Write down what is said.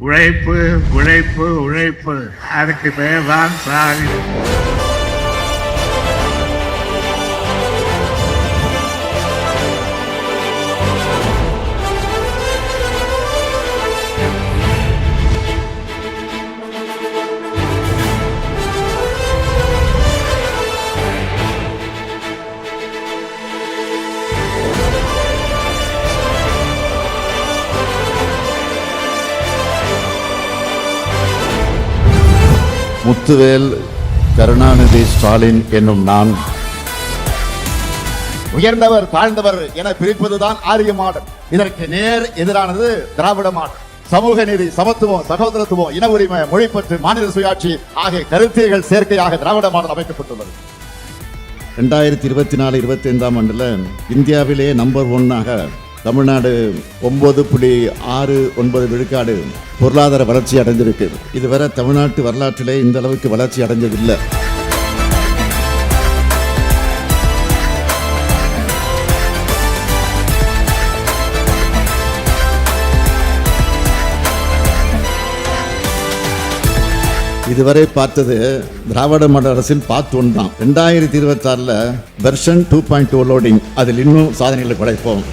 உழைப்பு உழைப்பு உழைப்பு, அதுக்கு பேர் தான் சாதி. முத்துவேல் கருணாநிதி ஸ்டாலின் என்னும் நான் உயர்ந்தவர் தாழ்ந்தவர் என பிரிப்பதுதான் ஆரிய மாடல். இதற்கு நேர் எதிரானது திராவிட மாடல். சமூக நீதி, சமத்துவம், சகோதரத்துவம், இன உரிமை, மொழிப்பற்று, மாநில சுயாட்சி ஆகிய கருத்தியல் சேர்க்கையாக திராவிட மாடல் அமைக்கப்பட்டுள்ளது. 2024-25 ஆண்டுல இந்தியாவிலே நம்பர் 1 தமிழ்நாடு 9.69 விழுக்காடு பொருளாதார வளர்ச்சி அடைந்திருக்கு. இதுவரை தமிழ்நாட்டு வரலாற்றிலே இந்த அளவுக்கு வளர்ச்சி அடைஞ்சதில்லை. இதுவரை பார்த்தது திராவிட மாடல் அரசின் பார்ட் 1 தான். 2026 வெர்ஷன் 2.0 லோடிங், அதில் இன்னும் சாதனைகளை படைப்போம்.